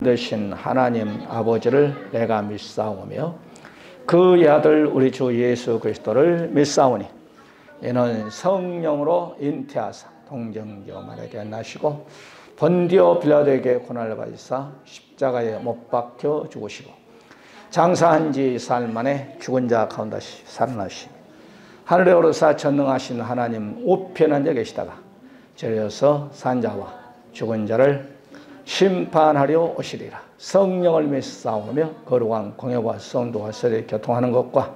되신 하나님 아버지를 내가 믿사오며 그의 아들 우리 주 예수 그리스도를 믿사오니 이는 성령으로 잉태하사 동정녀 마리아에게 나시고 본디오 빌라도에게 고난을 받으사 십자가에 못 박혀 죽으시고 장사한 지 사흘 만에 죽은 자 가운데 살아나시니 하늘에 오르사 전능하신 하나님 우편에 앉아 계시다가 저리서 산 자와 죽은 자를 심판하려 오시리라. 성령을 믿사오며 거룩한 공예와 성도와 세례 교통하는 것과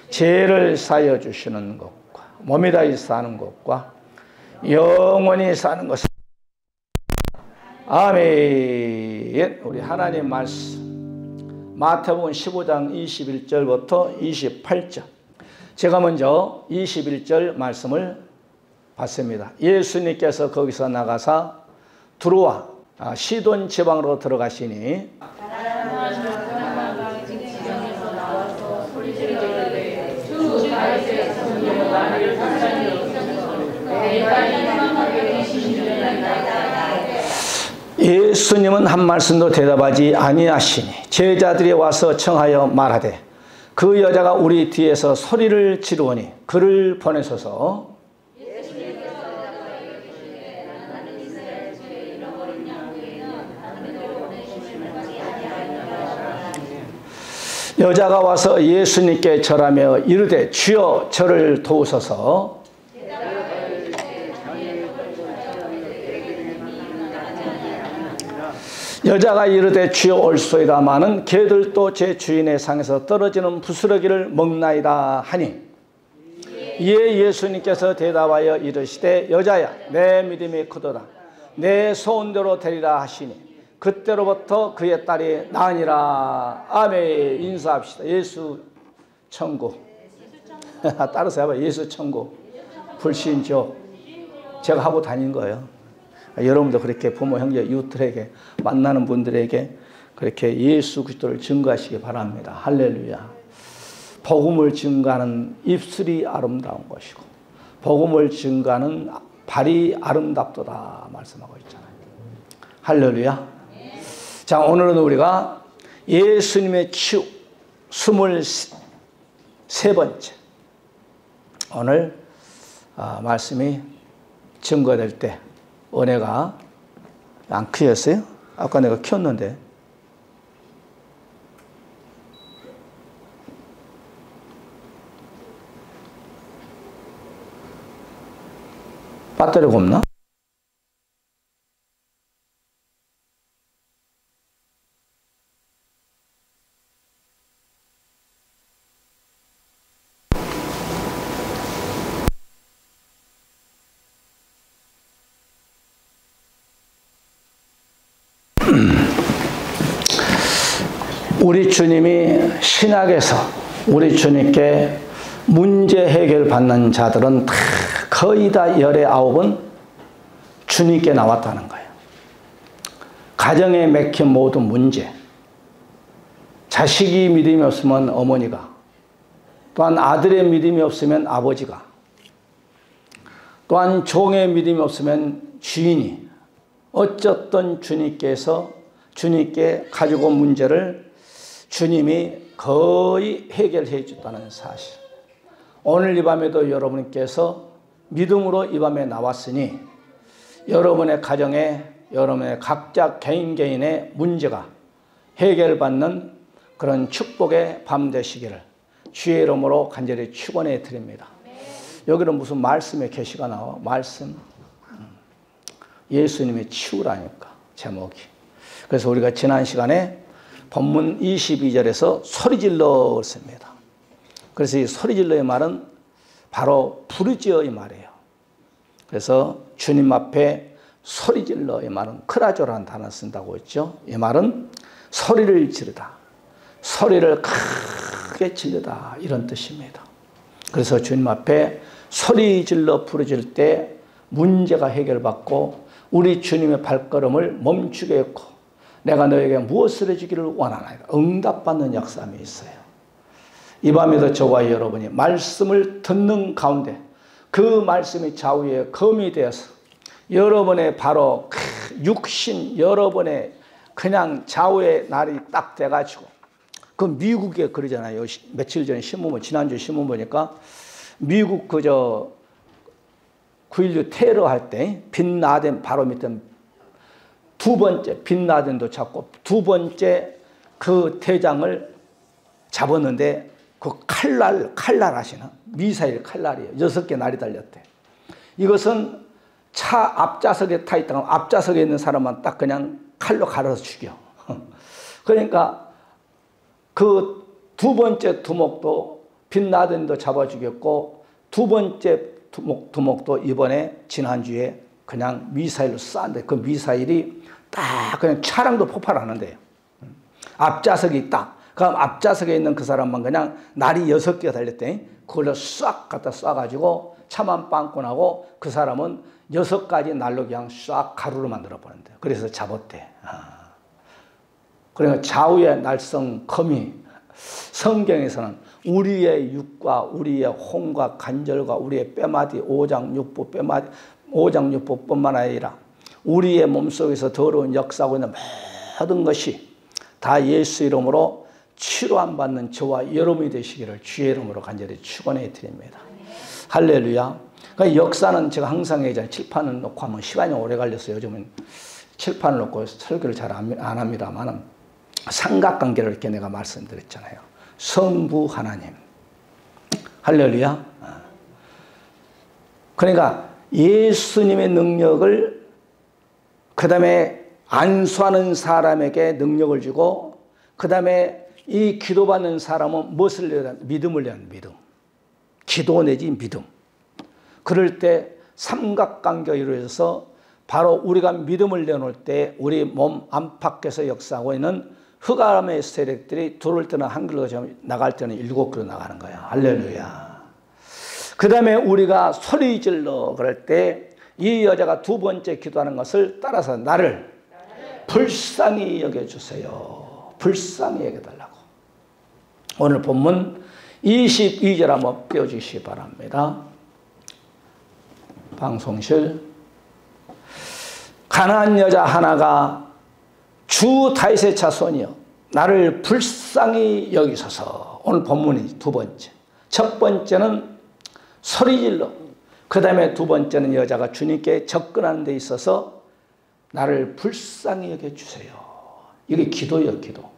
죄를 사여 주시는 것과 몸이 다히 사는 것과 영원히 사는 것을 아멘. 우리 하나님 말씀 마태복음 15장 21절부터 28절. 제가 먼저 21절 말씀을 봤습니다. 예수님께서 거기서 나가사 두로와 시돈 지방으로 들어가시니 예수님은 한 말씀도 대답하지 아니하시니 제자들이 와서 청하여 말하되 그 여자가 우리 뒤에서 소리를 지르오니 그를 보내소서. 여자가 와서 예수님께 절하며 이르되 주여 저를 도우소서. 여자가 이르되 주여 올소이다마는 개들도 제 주인의 상에서 떨어지는 부스러기를 먹나이다 하니 이에 예수님께서 대답하여 이르시되 여자야 내 믿음이 크도다 내 소원대로 되리라 하시니 그때로부터 그의 딸이 나으니라. 아멘. 인사합시다. 예수 천국. 따라서 해봐. 예수 천국. 불신조. 제가 하고 다닌 거예요. 여러분도 그렇게 부모, 형제, 이웃들에게 만나는 분들에게 그렇게 예수 그리스도를 증거하시기 바랍니다. 할렐루야. 복음을 증거하는 입술이 아름다운 것이고 복음을 증거하는 발이 아름답도다 말씀하고 있잖아요. 할렐루야. 자, 오늘은 우리가 예수님의 치유 23번째 오늘 말씀이 증거될 때 은혜가 안 켜졌어요? 아까 내가 켰는데 배터리가 없나? 우리 주님이 신약에서 우리 주님께 문제 해결 받는 자들은 다 거의 다 19은 주님께 나왔다는 거예요. 가정에 맥힌 모든 문제, 자식이 믿음이 없으면 어머니가, 또한 아들의 믿음이 없으면 아버지가, 또한 종의 믿음이 없으면 주인이 어쨌든 주님께 가지고 온 문제를 주님이 거의 해결해 줬다는 사실. 오늘 이 밤에도 여러분께서 믿음으로 이 밤에 나왔으니 여러분의 가정에 여러분의 각자 개인의 문제가 해결받는 그런 축복의 밤 되시기를 주의 이름으로 간절히 축원해 드립니다. 여기는 무슨 말씀의 계시가 나와? 말씀. 예수님의 치유라니까 제목이. 그래서 우리가 지난 시간에 본문 22절에서 소리질러 씁니다. 그래서 이 소리질러의 말은 바로 부르짖어의 말이에요. 그래서 주님 앞에 소리질러의 말은 크라조라는 단어를 쓴다고 했죠. 이 말은 소리를 지르다, 소리를 크게 지르다 이런 뜻입니다. 그래서 주님 앞에 소리질러 부르짖을 때 문제가 해결받고 우리 주님의 발걸음을 멈추게 했고 내가 너에게 무엇을 해주기를 원하나이다. 응답받는 역사함이 있어요. 이 밤에도 저와 여러분이 말씀을 듣는 가운데 그 말씀이 좌우에 검이 되어서 여러분의 바로 육신, 여러분의 그냥 좌우의 날이 딱 돼가지고, 그 미국에 그러잖아요. 며칠 전에 신문, 지난주 신문 보니까 미국 9.16 테러 할 때 빈 라덴 바로 밑에 두 번째 빈 라덴도 잡고 두 번째 그 대장을 잡았는데 그 칼날 아시나? 미사일 칼날이에요. 6개 날이 달렸대. 이것은 차 앞좌석에 타 있다가 앞좌석에 있는 사람만 딱 그냥 칼로 갈아서 죽여. 그러니까 그 두 번째 두목도 빈 라덴도 잡아 죽였고 두 번째 두목도 이번에 지난주에 그냥 미사일로 쐈는데 그 미사일이 딱 그냥 차량도 폭발하는데요. 앞좌석이 있다. 그럼 앞좌석에 있는 그 사람만 그냥 날이 6개가 달렸대. 그걸로 싹 갖다 쏴가지고 차만 빵꾸 나고 그 사람은 6가지 날로 그냥 싹 가루로 만들어 버린대요. 그래서 잡았대. 그러니까 좌우의 날성 거미, 성경에서는 우리의 육과 우리의 혼과 관절과 우리의 뼈마디, 오장육부 뼈마디, 오장육부뿐만 아니라 우리의 몸속에서 더러운 역사하고 있는 모든 것이 다 예수 이름으로 치료 안 받는 저와 여러분이 되시기를 주의 이름으로 간절히 축원해 드립니다. 할렐루야. 그러니까 역사는 제가 항상 얘기하잖아요. 칠판을 놓고 하면 시간이 오래 걸렸어요. 요즘은 칠판을 놓고 설교를 잘 안 합니다만 삼각관계를 이렇게 내가 말씀드렸잖아요. 성부 하나님. 할렐루야. 그러니까 예수님의 능력을 그 다음에 안수하는 사람에게 능력을 주고 그 다음에 이 기도받는 사람은 무엇을 내야 하는? 믿음을 내야 하는 믿음. 기도 내지 믿음. 그럴 때 삼각관계가 이루어져서 바로 우리가 믿음을 내놓을 때 우리 몸 안팎에서 역사하고 있는 흑암의 세력들이 들어올 때는 한 길로 나갈 때는 7길로 나가는 거야. 할렐루야. 그 다음에 우리가 소리 질러 그럴 때 이 여자가 두 번째 기도하는 것을 따라서 나를 불쌍히 여겨주세요. 불쌍히 여겨달라고. 오늘 본문 22절 한번 띄워주시기 바랍니다. 방송실. 가난한 여자 하나가 주 다윗의 자손이여 나를 불쌍히 여기소서. 오늘 본문이 두 번째. 첫 번째는 소리질러. 그 다음에 두 번째는 여자가 주님께 접근하는 데 있어서 나를 불쌍히 여겨주세요. 이게 기도예요. 기도.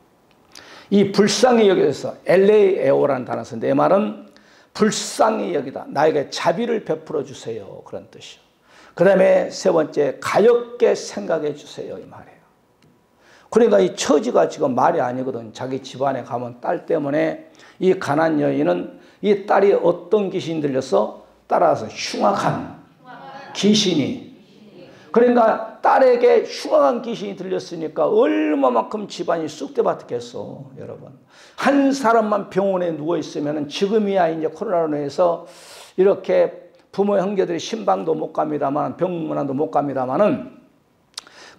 이 불쌍히 여겨서 엘레에오라는 단어 쓰는데 이 말은 불쌍히 여기다. 나에게 자비를 베풀어 주세요. 그런 뜻이요. 그 다음에 세 번째 가엾게 생각해 주세요. 이 말이에요. 그러니까 이 처지가 지금 말이 아니거든. 자기 집안에 가면 딸 때문에 이 가난 여인은 이 딸이 어떤 귀신이 들려서 따라서 흉악한 귀신이. 그러니까 딸에게 흉악한 귀신이 들렸으니까 얼마만큼 집안이 쑥대밭겠어. 여러분. 한 사람만 병원에 누워있으면 지금이야 이제 코로나로 인해서 이렇게 부모 형제들이 신방도 못 갑니다만 병문안도 못 갑니다만은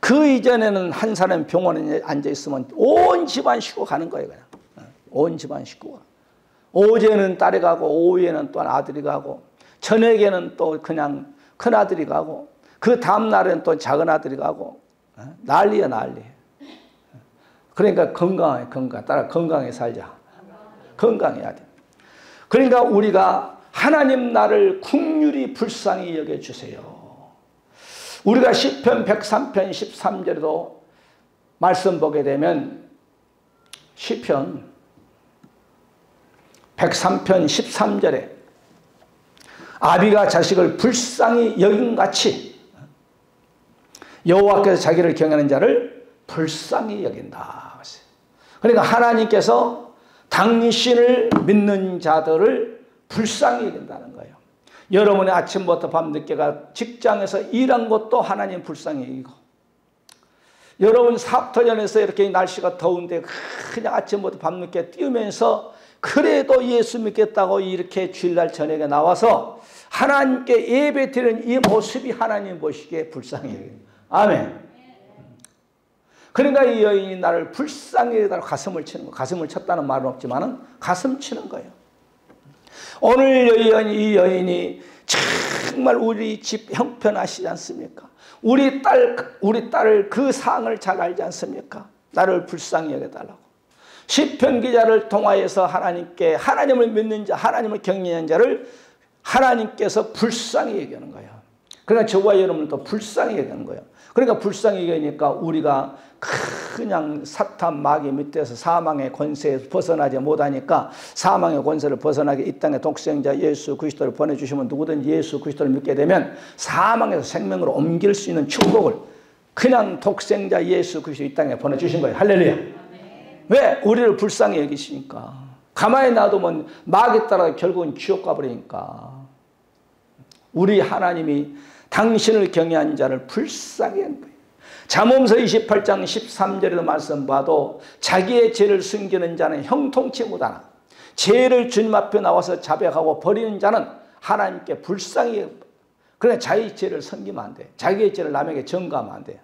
그 이전에는 한 사람 병원에 앉아있으면 온 집안 식구 가는 거예요. 그냥. 온 집안 식구가. 오후에는 딸이 가고 오후에는 또 아들이 가고 저녁에는 또 그냥 큰아들이 가고 그 다음날에는 또 작은아들이 가고 난리야 난리. 그러니까 건강해. 따라 건강하게 살자. 건강해야 돼. 그러니까 우리가 하나님 나를 긍휼히 불쌍히 여겨주세요. 우리가 시편 103편 13절에도 말씀 보게 되면 시편 103편 13절에 아비가 자식을 불쌍히 여김같이 여호와께서 자기를 경외하는 자를 불쌍히 여긴다. 그러니까 하나님께서 당신을 믿는 자들을 불쌍히 여긴다는 거예요. 여러분이 아침부터 밤늦게가 직장에서 일한 것도 하나님 불쌍히 여기고 여러분 사업터전에서 이렇게 날씨가 더운데 그냥 아침부터 밤늦게 뛰면서 그래도 예수 믿겠다고 이렇게 주일날 저녁에 나와서 하나님께 예배 드리는 이 모습이 하나님 보시기에 불쌍히 여겨요. 아멘. 그러니까 이 여인이 나를 불쌍히 여기다가 가슴을 치는 거. 가슴을 쳤다는 말은 없지만은 가슴 치는 거예요. 오늘 이 여인이 정말 우리 집 형편하시지 않습니까? 우리 딸을 그 상을 잘 알지 않습니까? 나를 불쌍히 여겨달라고. 시편 기자를 통하여서 하나님께, 하나님을 믿는 자, 하나님을 경외하는 자를 하나님께서 불쌍히 여기는 거예요. 그러니까 저와 여러분을 또 불쌍히 여기는 거예요. 그러니까 불쌍히 여기니까 우리가 그냥 사탄 마귀 밑에서 사망의 권세에서 벗어나지 못하니까 사망의 권세를 벗어나게 이 땅에 독생자 예수 그리스도를 보내주시면 누구든지 예수 그리스도를 믿게 되면 사망에서 생명으로 옮길 수 있는 축복을 그냥 독생자 예수 그리스도 이 땅에 보내주신 거예요. 할렐루야. 왜? 우리를 불쌍히 여기시니까. 가만히 놔두면 마귀 따라 결국은 지옥 가버리니까. 우리 하나님이 당신을 경외한 자를 불쌍히 한 거예요. 잠언서 28장 13절에도 말씀 봐도 자기의 죄를 숨기는 자는 형통치 못하나 죄를 주님 앞에 나와서 자백하고 버리는 자는 하나님께 불쌍히. 그러나 자기 죄를 숨기면 안 돼. 자기의 죄를 남에게 전가하면 안 돼요.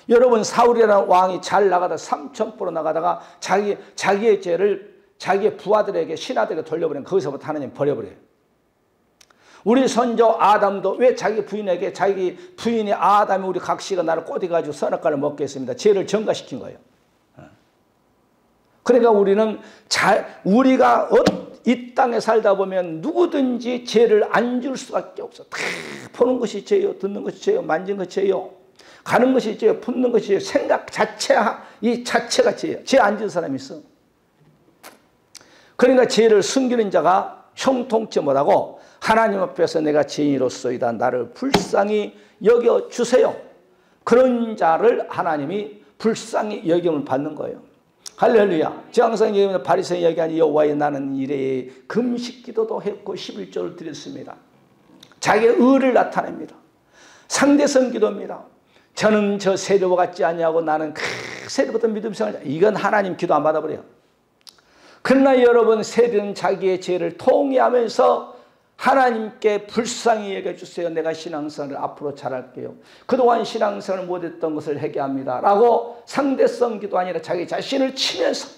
여러분 사울이라는 왕이 잘 나가다 삼천포로 나가다가 자기의 죄를 자기의 부하들에게 신하들에게 돌려버리면 거기서부터 하나님 버려버려요. 우리 선조 아담도 왜 자기 부인에게 자기 부인이 아담이 우리 각시가 나를 꼬드가지고 선악과를 먹게 했습니다. 죄를 전가시킨 거예요. 그러니까 우리가 이 땅에 살다 보면 누구든지 죄를 안 줄 수밖에 없어. 다 보는 것이 죄요, 듣는 것이 죄요, 만지는 것이 죄요, 가는 것이 죄요, 품는 것이 죄요. 생각 이 자체가 죄예요. 죄 안 지은 사람이 있어. 그러니까 죄를 숨기는 자가 형통치 못하고 하나님 앞에서 내가 죄인으로서이다 나를 불쌍히 여겨주세요. 그런 자를 하나님이 불쌍히 여김을 받는 거예요. 할렐루야. 제가 항상 얘기합니다. 바리새인 얘기하니 여호와의 나는 이래 금식 기도도 했고 11조를 드렸습니다. 자기의 의를 나타냅니다. 상대성 기도입니다. 저는 저 세리와 같지 않냐고 나는 세리보다 믿음 생활. 이건 하나님 기도 안 받아버려요. 그러나 여러분 세리는 자기의 죄를 통회하면서 하나님께 불쌍히 여겨주세요. 내가 신앙생활을 앞으로 잘할게요. 그동안 신앙생활을 못했던 것을 회개합니다 라고 상대성 기도 아니라 자기 자신을 치면서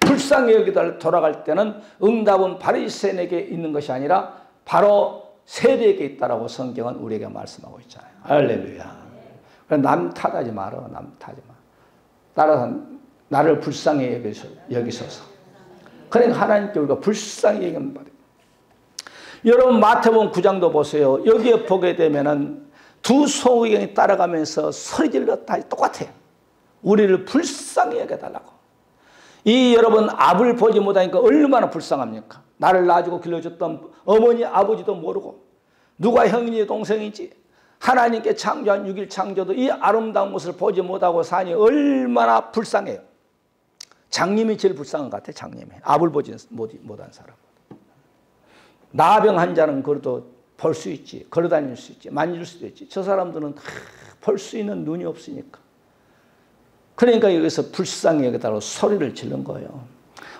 불쌍히 여기다 돌아갈 때는 응답은 바리새인에게 있는 것이 아니라 바로 세리에게 있다라고 성경은 우리에게 말씀하고 있잖아요. 할렐루야. 남 탓하지 마라. 남 탓하지 마. 따라서 나를 불쌍히 여기소서. 그러니까 하나님께 우리가 불쌍히 여기는 말이에요. 여러분 마태복음 9장도 보세요. 여기에 보게 되면은 두 소경이 따라가면서 소리질러 다 똑같아요. 우리를 불쌍히 여겨달라고. 여러분 압을 보지 못하니까 얼마나 불쌍합니까? 나를 낳아주고 길러줬던 어머니 아버지도 모르고 누가 형인지 동생인지 하나님께 창조한 6일 창조도 이 아름다운 것을 보지 못하고 사니 얼마나 불쌍해요. 장님이 제일 불쌍한 것 같아요. 장님이. 압을 보지 못한 사람. 나병 환자는 그래도 볼 수 있지. 걸어다닐 수 있지. 만질 수도 있지. 저 사람들은 볼 수 있는 눈이 없으니까. 그러니까 여기서 불쌍히 여기다가 소리를 지른 거예요.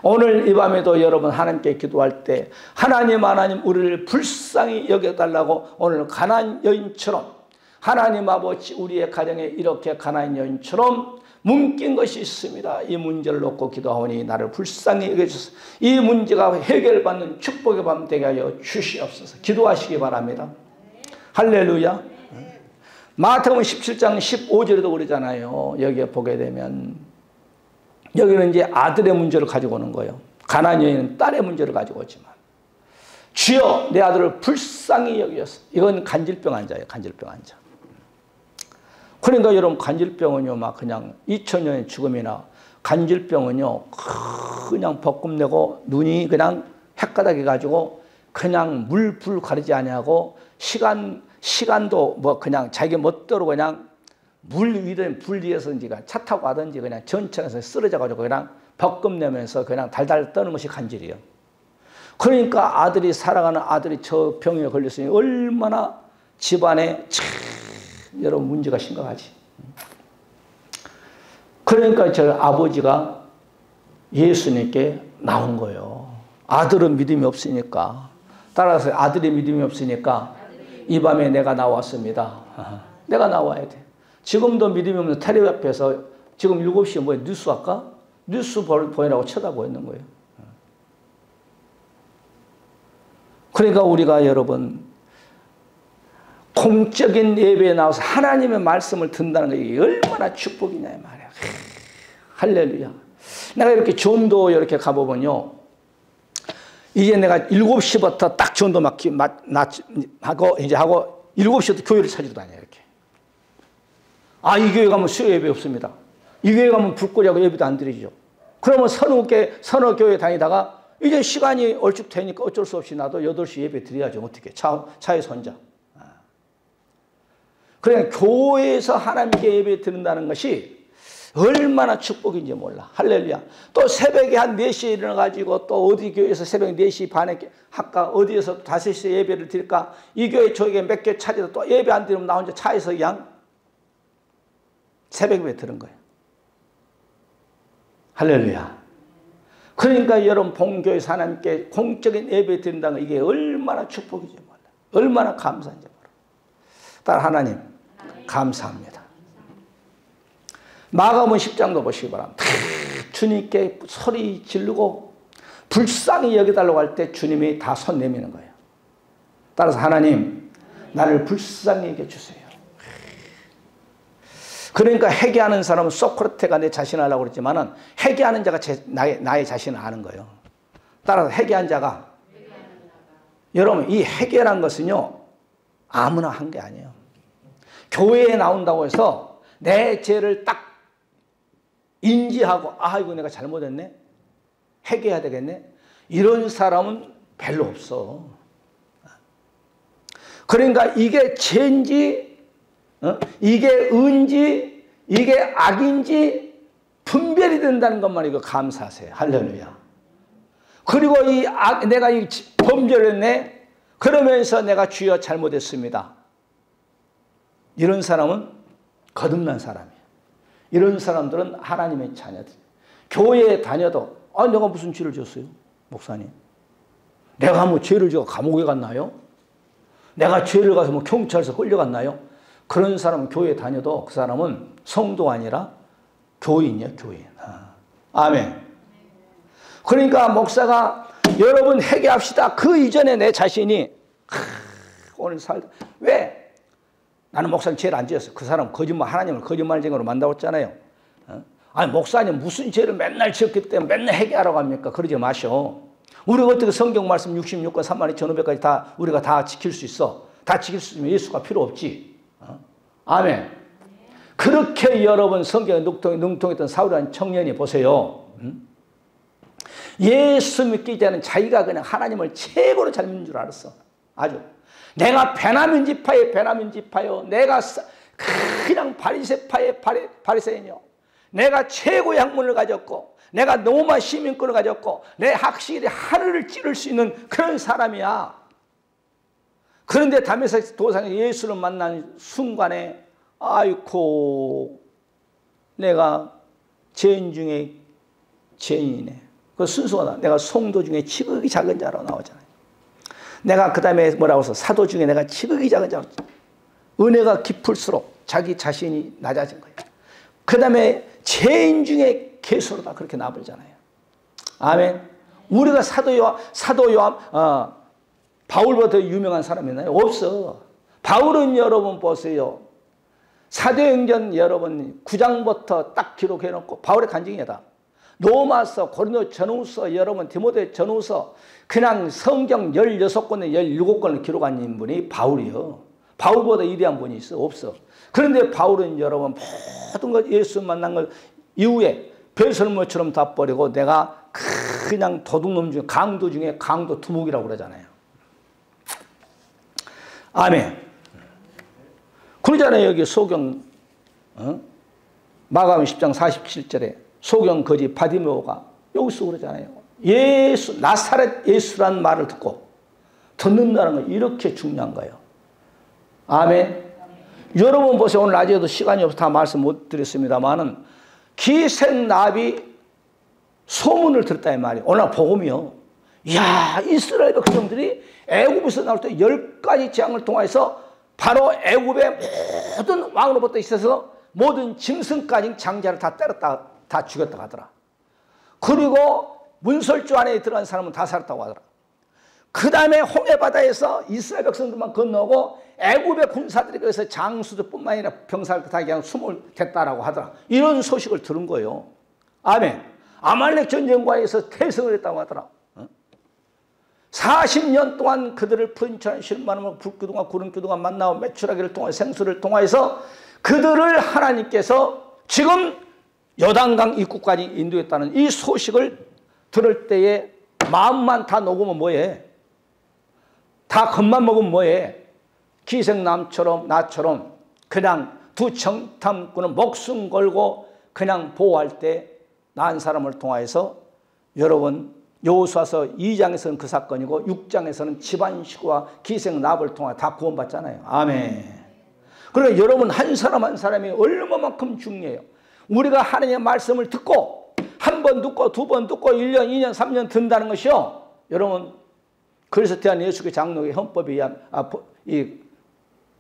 오늘 이 밤에도 여러분 하나님께 기도할 때 하나님 우리를 불쌍히 여겨달라고 오늘 가나안 여인처럼 하나님 아버지 우리의 가정에 이렇게 가나안 여인처럼 묶인 것이 있습니다. 이 문제를 놓고 기도하오니 나를 불쌍히 여겨주소서. 이 문제가 해결받는 축복의 밤 되게 하여 주시옵소서. 기도하시기 바랍니다. 할렐루야. 마태복음 17장 15절에도 그러잖아요. 여기에 보게 되면 여기는 이제 아들의 문제를 가지고 오는 거예요. 가나안 여인은 딸의 문제를 가지고 오지만 주여 내 아들을 불쌍히 여기소서. 이건 간질병 환자예요. 간질병 환자. 그러니까 여러분 간질병은요 막 그냥 2000년의 죽음이나 간질병은요 그냥 벚금 내고 눈이 그냥 헷가닥해 가지고 그냥 물불 가리지 아니하고 시간도 뭐 그냥 자기 멋대로 그냥 물 위든 불 위에서인지 차 타고 가든지 그냥 전천에서 쓰러져 가지고 그냥 벚금 내면서 그냥 달달 떠는 것이 간질이에요. 그러니까 아들이 사랑하는 아들이 저 병에 걸렸으니 얼마나 집안에 여러분 문제가 심각하지. 그러니까 저 아버지가 예수님께 나온 거예요. 아들은 믿음이 없으니까. 따라서 아들이 믿음이 없으니까 이 밤에 내가 나왔습니다. 내가 나와야 돼. 지금도 믿음이 없는 텔레비 앞에서 지금 7시에 뭐야 뉴스 할까? 뉴스 보이라고 쳐다보고 있는 거예요. 그러니까 우리가 여러분 공적인 예배에 나와서 하나님의 말씀을 듣는다는 게 얼마나 축복이냐 이 말이야. 할렐루야. 내가 이렇게 전도 이렇게 가보면요, 이제 내가 7시부터 딱 전도 하고 이제 하고 7시부터 교회를 찾으러 다녀요. 이렇게. 아, 이 교회 가면 수요 예배 없습니다. 이 교회 가면 불거리하고 예배도 안 드리죠. 그러면 서너 교회 다니다가 이제 시간이 얼추 되니까 어쩔 수 없이 나도 8시 예배 드려야죠. 어떻게? 차에서 혼자. 그냥 교회에서 하나님께 예배 드린다는 것이 얼마나 축복인지 몰라. 할렐루야. 또 새벽에 한 4시에 일어나가지고 또 어디 교회에서 새벽 4시 반에 할까? 어디에서 5시에 예배를 드릴까? 이 교회 저에게 몇 개 찾아서 또 예배 안 드리면 나 혼자 차에서 그냥 새벽 예배 들은 거예요. 할렐루야. 그러니까 여러분 본교회에서 하나님께 공적인 예배 드린다는 거 이게 얼마나 축복인지 몰라. 얼마나 감사한지 몰라. 따라 하나님 감사합니다. 마가복음 10장도 보시기 바랍니다. 주님께 소리 지르고 불쌍히 여겨달라고 할 때 주님이 다 손 내미는 거예요. 따라서 하나님 나를 불쌍히 여겨주세요. 그러니까 회개하는 사람은 소크라테가 내 자신을 알라고 그랬지만은 회개하는 자가 나의 자신을 아는 거예요. 따라서 회개한 자가 여러분 이 회개란 것은요 아무나 한 게 아니에요. 교회에 나온다고 해서 내 죄를 딱 인지하고 아 이거 내가 잘못했네 회개해야 되겠네 이런 사람은 별로 없어. 그러니까 이게 죄인지 이게 은지 이게 악인지 분별이 된다는 것만 이거 감사하세요. 할렐루야. 그리고 내가 이 범죄를 했네 그러면서 내가 주여 잘못했습니다. 이런 사람은 거듭난 사람이에요. 이런 사람들은 하나님의 자녀들. 교회에 다녀도 아 내가 무슨 죄를 졌어요? 목사님. 내가 뭐 죄를 지어 감옥에 갔나요? 내가 죄를 가서 뭐 경찰서 끌려갔나요? 그런 사람은 교회에 다녀도 그 사람은 성도가 아니라 교인이야, 교인. 아멘. 그러니까 목사가 여러분 회개합시다. 그 이전에 내 자신이 오늘 왜? 나는 목사님 죄를 안 지었어. 그 사람 하나님을 거짓말쟁이로 만다고 했잖아요. 아니 목사님 무슨 죄를 맨날 지었기 때문에 맨날 회개하라고 합니까? 그러지 마셔. 우리가 어떻게 성경 말씀 66권 32,500까지 다 우리가 다 지킬 수 있어? 다 지킬 수 있으면 예수가 필요 없지. 아멘. 그렇게 여러분 성경에 능통했던 사울이라는 청년이 보세요. 예수 믿기 전에는 자기가 그냥 하나님을 최고로 잘 믿는 줄 알았어. 아주. 내가 베냐민 지파요. 내가 그냥 바리새파의 바리새인이요. 내가 최고의 학문을 가졌고 내가 로마 시민권을 가졌고 내 학식이 하늘을 찌를 수 있는 그런 사람이야. 그런데 다메섹 도상에 예수를 만난 순간에 아이고 내가 죄인 중에 죄인이네. 그 순수하다. 내가 성도 중에 지극히 작은 자로 나오잖아요. 내가 그 다음에 뭐라고 해서 사도 중에 내가 지극히 작은 자로 은혜가 깊을수록 자기 자신이 낮아진 거예요. 그 다음에 죄인 중에 괴수로다 그렇게 나버리잖아요. 아멘. 우리가 사도 요한 바울보다 더 유명한 사람이 있나요? 없어. 바울은 여러분 보세요. 사도행전 여러분 9장부터 딱 기록해놓고 바울의 간증이다. 로마서, 고린도 전후서, 여러분 디모데 전후서 그냥 성경 16권에 17권을 기록한 인분이 바울이요. 바울보다 위대한 분이 있어? 없어. 그런데 바울은 여러분 모든 것 예수 만난 걸 이후에 배설물처럼 다 버리고 내가 그냥 도둑놈 중에 강도 중에 강도 두목이라고 그러잖아요. 아멘. 그러잖아요. 여기 소경 마가복음 10장 47절에 소경 거지 바디메오가 여기서 그러잖아요. 예수 나사렛 예수라는 말을 듣는다는 건 이렇게 중요한 거예요. 아멘. 여러분 보세요. 오늘 낮에도 시간이 없어서 다 말씀 못 드렸습니다만은 기생나비 소문을 들었다 이 말이에요. 오늘 복음이요. 이야 이스라엘 백성들이 애굽에서 나올 때 10가지 재앙을 통해서 바로 애굽의 모든 왕으로부터 있어서 모든 짐승까지 장자를 다 때렸다 다 죽였다고 하더라. 그리고 문설주 안에 들어간 사람은 다 살았다고 하더라. 그 다음에 홍해바다에서 이스라엘 백성들만 건너고 애굽의 군사들이 거기서 장수들뿐만 아니라 병사들 다 그냥 숨을 댔다라고 하더라. 이런 소식을 들은 거예요. 아멘. 아말렉 전쟁과에서 퇴성을 했다고 하더라. 40년 동안 그들을 푸른처럼 실만하면 불기둥과 구름기둥과 만나고 매출하기를 통해 생수를 통하여서 그들을 하나님께서 지금 요단강 입구까지 인도했다는 이 소식을 들을 때에 마음만 다 녹으면 뭐해? 다 겁만 먹으면 뭐해? 기생남처럼 나처럼 그냥 두 정탐꾼은 목숨 걸고 그냥 보호할 때 난 사람을 통하여서 여러분 여호수아서 2장에서는 그 사건이고 6장에서는 집안 식구와 기생납을 통해 다 구원받잖아요. 아멘. 그러니까 여러분 한 사람 한 사람이 얼마만큼 중요해요. 우리가 하나님의 말씀을 듣고 한 번 듣고 두 번 듣고 1년, 2년, 3년 듣는다는 것이요. 여러분 그리스도한 예수의 장로의 헌법에 의하면 이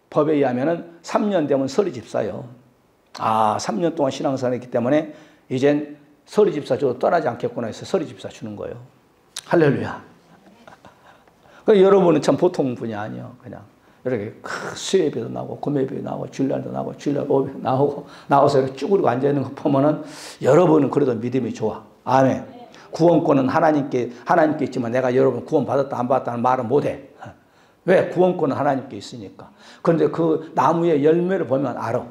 법에 의하면은 3년 되면 서리집사요. 3년 동안 신앙생활을 했기 때문에 이젠 서리집사 줘도 떠나지 않겠구나 해서 서리집사 주는 거예요. 할렐루야. 그러니까 여러분은 참 보통 분이 아니에요. 그냥 이렇게 수요예배도 나오고 금요예배도 나오고 주일날도 나오고 주일날 오후에 나와서 이렇게 쭈그리고 앉아있는 거 보면은 여러분은 그래도 믿음이 좋아. 아멘. 구원권은 하나님께 있지만 내가 여러분 구원 받았다 안 받았다는 말은 못해. 왜? 구원권은 하나님께 있으니까. 그런데 그 나무의 열매를 보면 알아.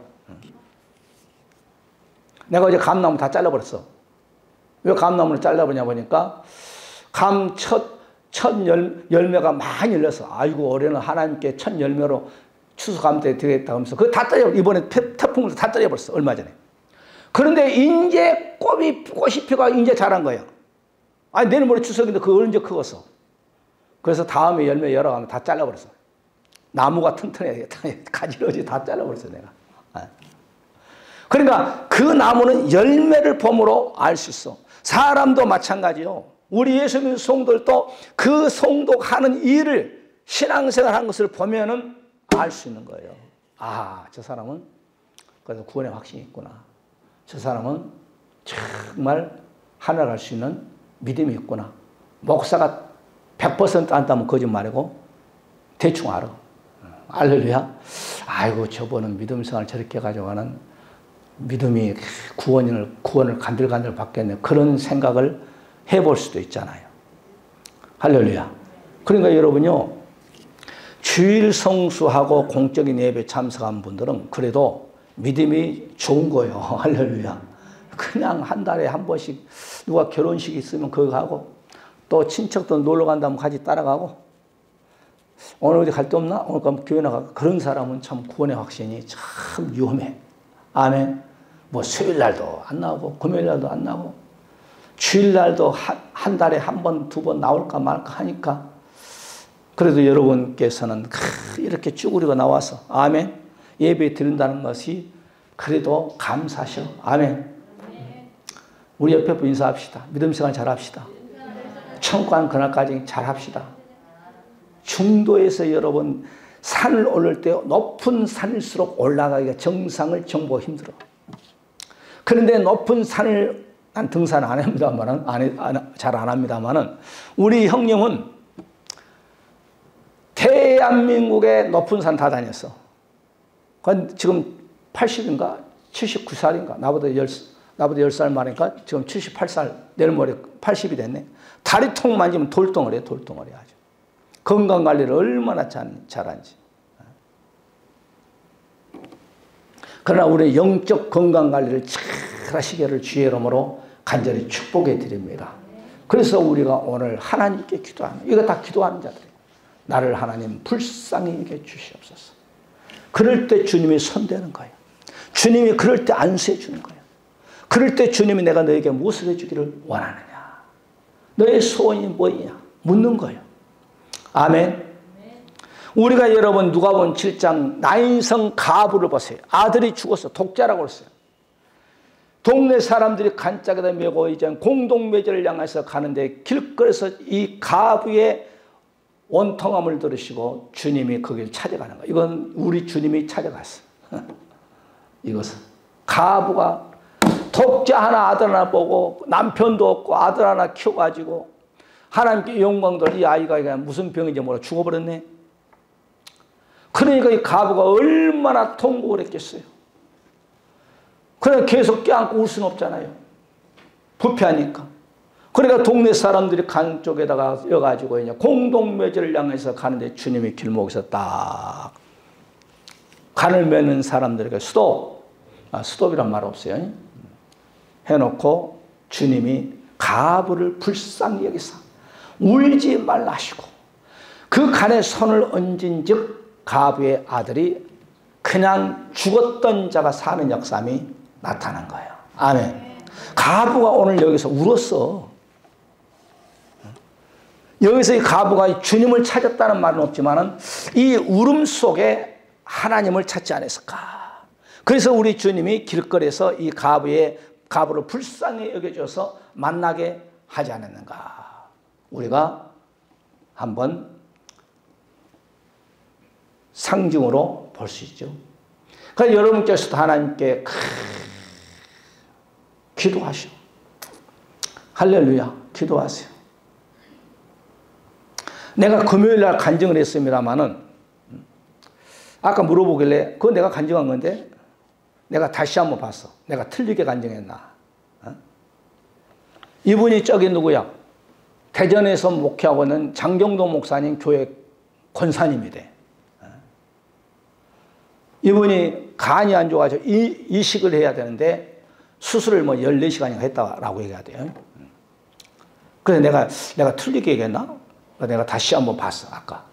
내가 어제 감나무 다 잘라버렸어. 왜 감나무를 잘라버냐 보니까 감 첫 열매가 많이 열렸어. 아이고 올해는 하나님께 첫 열매로 추수감 때 드리겠다 하면서 그거 다 떨어져. 이번에 태풍으로 다 떨어져버렸어. 얼마 전에. 그런데 이제 꽃이 피가 이제 자란 거예요. 아니 내일 모레 추석인데 그거 언제 크겠어. 그래서 다음에 열매 열어가면 다 잘라버렸어. 나무가 튼튼해. 가지러지 다 잘라버렸어 내가. 그러니까 그 나무는 열매를 봄으로 알 수 있어. 사람도 마찬가지요. 우리 예수 믿는 성도들도 그 성도하는 일을 신앙생활 한 것을 보면은 알 수 있는 거예요. 저 사람은 그래서 구원의 확신이 있구나. 저 사람은 정말 하늘 갈 수 있는 믿음이 있구나. 목사가 100% 안다면 거짓말이고 대충 알아. 할렐루야. 아이고 저분은 믿음 생활 저렇게 가져가는 믿음이 구원을 간들간들 받겠네. 그런 생각을 해볼 수도 있잖아요. 할렐루야. 그러니까 여러분요. 주일 성수하고 공적인 예배 참석한 분들은 그래도 믿음이 좋은 거예요. 할렐루야. 그냥 한 달에 한 번씩 누가 결혼식 있으면 그거 하고 또 친척도 놀러 간다면 같이 따라가고 오늘 어디 갈 데 없나? 오늘 가면 교회 나가. 그런 사람은 참 구원의 확신이 참 위험해. 아멘. 뭐 수요일날도 안 나오고 금요일날도 안 나오고 주일날도 한 달에 한 번, 두 번 나올까 말까 하니까 그래도 여러분께서는 이렇게 쭈그리고 나와서 아멘 예배 드린다는 것이 그래도 감사하셔. 아멘. 우리 옆에 분 인사합시다. 믿음생활 잘합시다. 천국 가는 그날까지 잘합시다. 중도에서 여러분 산을 오를 때 높은 산일수록 올라가기가 정상을 정보가 힘들어. 그런데 높은 산을 난 등산 안 합니다만은 잘 안 합니다만은 우리 형님은 대한민국의 높은 산 다 다녔어. 지금 80인가 79살인가 나보다 10살 많으니까 지금 78살 내일 모레 80이 됐네. 다리통 만지면 돌덩어리야 돌덩어리 아주. 건강관리를 얼마나 잘하는지. 그러나 우리 영적 건강관리를 잘 하시기를 주의 이름으로 간절히 축복해 드립니다. 그래서 우리가 오늘 하나님께 기도하는 이거 다 기도하는 자들이에요. 나를 하나님 불쌍히 여겨 주시옵소서. 그럴 때 주님이 손대는 거예요. 주님이 그럴 때 안수해 주는 거예요. 그럴 때 주님이 내가 너에게 무엇을 해주기를 원하느냐. 너의 소원이 뭐냐 묻는 거예요. 아멘. 우리가 여러분 누가복음 7장 나인성 가부를 보세요. 아들이 죽었어. 독자라고 그랬어요. 동네 사람들이 간짝에다 메고 이제 공동묘지를 향해서 가는데 길거리에서 이 가부의 원통함을 들으시고 주님이 거기를 찾아가는 거예요. 이건 우리 주님이 찾아갔어. 이것은 가부가 독자 하나 아들 하나 보고 남편도 없고 아들 하나 키워가지고 하나님께 영광 돌 이 아이가 무슨 병인지 몰라 죽어버렸네. 그러니까 이 과부가 얼마나 통곡을 했겠어요. 그래 계속 껴안고 울 수는 없잖아요. 부패하니까. 그러니까 동네 사람들이 간 쪽에다가 여가지고 이제 공동묘지를 향해서 가는데 주님이 길목에서 딱 간을 맺는 사람들에게 스톱이란 말 없어요. 해놓고 주님이 과부를 불쌍히 여기사 울지 말라 하시고 그 간에 손을 얹은 즉 과부의 아들이 그냥 죽었던 자가 사는 역삼이 나타난 거예요. 아멘. 과부가 오늘 여기서 울었어. 여기서 이 과부가 주님을 찾았다는 말은 없지만 이 울음 속에 하나님을 찾지 않았을까. 그래서 우리 주님이 길거리에서 이 과부를 불쌍히 여겨줘서 만나게 하지 않았는가. 우리가 한번 상징으로 볼 수 있죠. 그러니까 여러분께서도 하나님께 기도하시오. 할렐루야. 기도하세요. 내가 금요일 날 간증을 했습니다마는 아까 물어보길래 그건 내가 간증한 건데 내가 다시 한번 봤어. 내가 틀리게 간증했나. 이분이 저기 누구야? 대전에서 목회하고 있는 장경도 목사님 교회 권사님이래. 이분이 간이 안 좋아서 이식을 해야 되는데 수술을 뭐 14시간이나 했다라고 얘기해야 돼요. 그래서 내가 틀리게 얘기했나? 내가 다시 한번 봤어, 아까.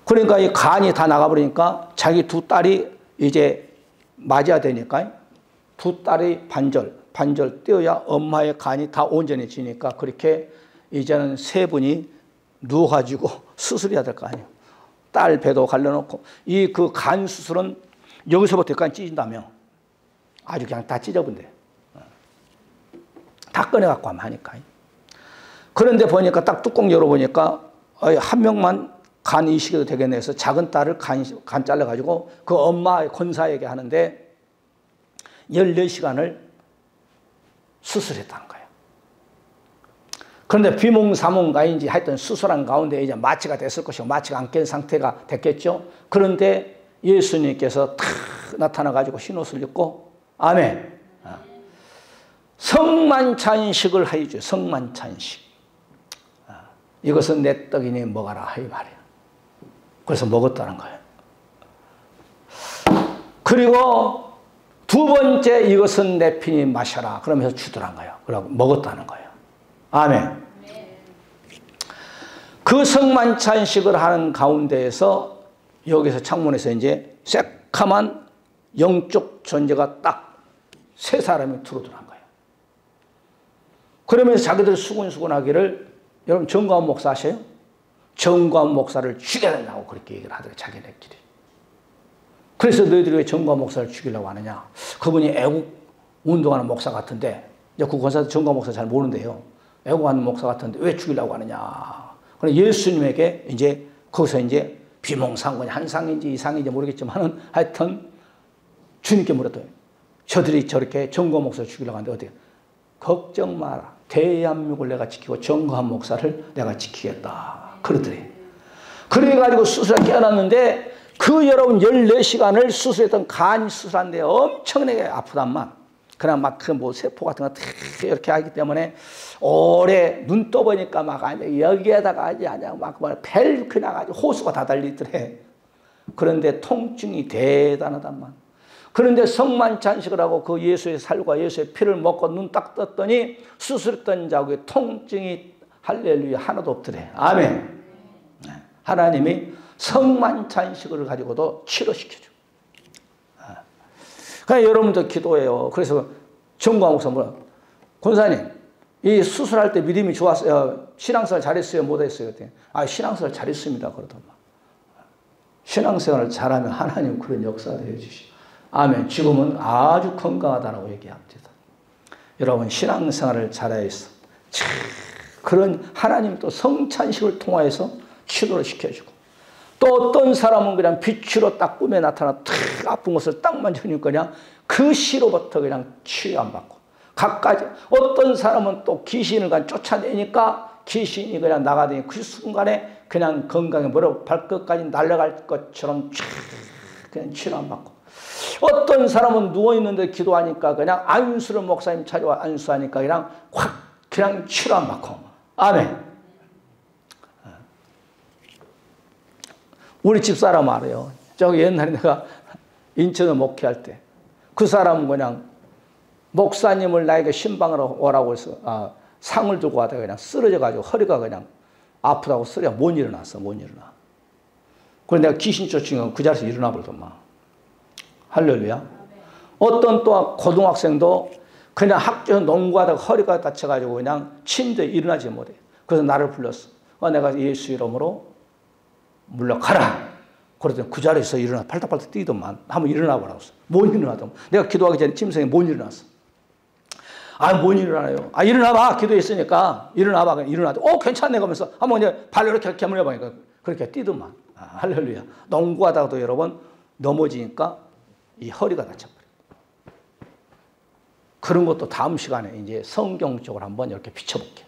그러니까 이 간이 다 나가버리니까 자기 두 딸이 이제 맞아야 되니까 두 딸이 반절 떼어야 엄마의 간이 다 온전해지니까 그렇게 이제는 세 분이 누워가지고 수술해야 될 거 아니에요. 딸 배도 갈려놓고 이 그 간 수술은 여기서부터 여기까지 찢은다며 아주 그냥 다 찢어본대. 다 꺼내갖고 하면 하니까. 그런데 보니까 딱 뚜껑 열어보니까 한 명만 간 이식이 되겠네 해서 작은 딸을 간 잘라가지고 그 엄마 권사에게 하는데 14시간을 수술했다는 거예요. 그런데 비몽사몽가인지 하여튼 수술한 가운데 이제 마취가 됐을 것이고 마취가 안 깬 상태가 됐겠죠. 그런데 예수님께서 탁 나타나가지고 흰옷을 입고 아멘. 성만찬식을 하여줘요. 성만찬식. 이것은 내 떡이니 먹어라 이 말이에요. 그래서 먹었다는 거예요. 그리고 두 번째 이것은 내 피니 마셔라 그러면서 주더란 거예요. 그러고 먹었다는 거예요. 아멘. 그 성만찬식을 하는 가운데에서 여기서 창문에서 이제 새카만 영적 존재가 딱 세 사람이 들어오더란 거예요. 그러면서 자기들 수군수군하기를 여러분 정광훈 목사 아세요? 정광훈 목사를 죽여야 된다고 그렇게 얘기를 하더라고요. 자기네끼리. 그래서 너희들이 왜 정광훈 목사를 죽이려고 하느냐. 그분이 애국 운동하는 목사 같은데 그 권사도 정광훈 목사 잘 모르는데요. 애국하는 목사 같은데 왜 죽이려고 하느냐. 그럼 예수님에게 이제 거기서 이제 비몽사몽 한상인지 이상인지 모르겠지만은 하여튼 주님께 물었더니 저들이 저렇게 정광훈 목사를 죽이려고 하는데 어떻게 걱정 마라. 대한민국을 내가 지키고 정광훈 목사를 내가 지키겠다. 그러더래. 그래가지고 수술을 깨어났는데 그 여러분 14시간을 수술했던 간 수술하는데 엄청나게 아프단만. 그냥 막 그 뭐 세포 같은 거 이렇게 하기 때문에 오래 눈 떠보니까 막 여기에다가 아주 막 벨크 나가지고 호수가 다 달리더래. 그런데 통증이 대단하단만. 그런데 성만찬식을 하고 그 예수의 살과 예수의 피를 먹고 눈 딱 떴더니 수술했던 자국의 통증이 할렐루야 하나도 없더래. 아멘. 하나님이 성만찬식을 가지고도 치료시켜줘. 그러니까 여러분도 기도해요. 그래서 정광훈 목사 뭐라 권사님 이 수술할 때 믿음이 좋았어요. 신앙생활 잘했어요? 못했어요? 신앙생활 잘했습니다. 그러더만. 신앙생활을 잘하면 하나님 그런 역사를 해주시죠. 아멘. 지금은 아주 건강하다고 얘기합니다. 여러분 신앙생활을 잘해서 그런 하나님 또 성찬식을 통하여서 치료를 시켜주고 또 어떤 사람은 그냥 빛으로 딱 꿈에 나타나 탁 아픈 것을 딱 만져주니까 그냥 그 시로부터 그냥 치료 안 받고 갖가지. 어떤 사람은 또 귀신을 그냥 쫓아내니까 귀신이 그냥 나가더니 그 순간에 그냥 건강에 뭐라고 발끝까지 날아갈 것처럼 쫙 그냥 치료받고. 어떤 사람은 누워있는데 기도하니까 그냥 안수를 목사님 찾아와 안수하니까 그냥 확 그냥 치료받고. 아멘. 우리 집사람 알아요. 저기 옛날에 내가 인천에 목회할 때 그 사람은 그냥 목사님을 나에게 신방으로 오라고 해서 상을 들고 가다가 그냥 쓰러져가지고 허리가 그냥 아프다고 쓰러져 못 일어났어. 못 일어나. 그래서 내가 귀신 쫓으니까 그 자리에서 일어나 버리더만. 할렐루야. 어떤 또 고등학생도 그냥 학교에서 농구하다가 허리가 다쳐가지고 그냥 침대에 일어나지 못해. 그래서 나를 불렀어. 내가 예수 이름으로 물러가라. 그러더니 그 자리에서 일어나 팔딱팔딱 뛰더만. 한번 일어나 보라고 했어. 못 일어나더만. 내가 기도하기 전에 침상에 못 일어났어. 못 일어나요. 일어나봐. 기도했으니까. 일어나봐. 일어나도. 괜찮네. 그러면서 한번 이제 발로 이렇게 깨물어보니까 그렇게 뛰더만. 할렐루야. 농구하다가도 여러분 넘어지니까 이 허리가 다쳐버려. 그런 것도 다음 시간에 이제 성경적으로 한번 이렇게 비춰볼게요.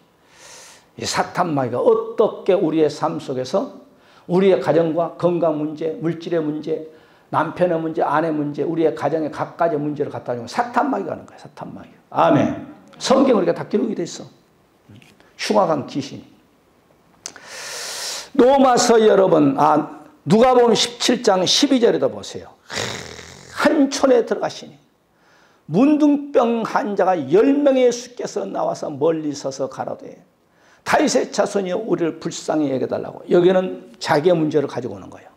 이 사탄 마귀가 어떻게 우리의 삶 속에서 우리의 가정과 건강 문제, 물질의 문제, 남편의 문제, 아내 문제, 우리의 가정의 각가지 문제를 갖다 주면 사탄 마귀가 하는 거예요. 사탄 마귀. 아멘. 성경 우리가 다 기록이 돼 있어. 흉악한 귀신. 로마서 여러분, 누가복음 17장 12절에도 보세요. 한 촌에 들어가시니 문둥병 환자가 10명의 예수께서 나와서 멀리 서서 가로되 다윗의 자손이여 우리를 불쌍히 여겨달라고. 여기는 자기의 문제를 가지고 오는 거예요.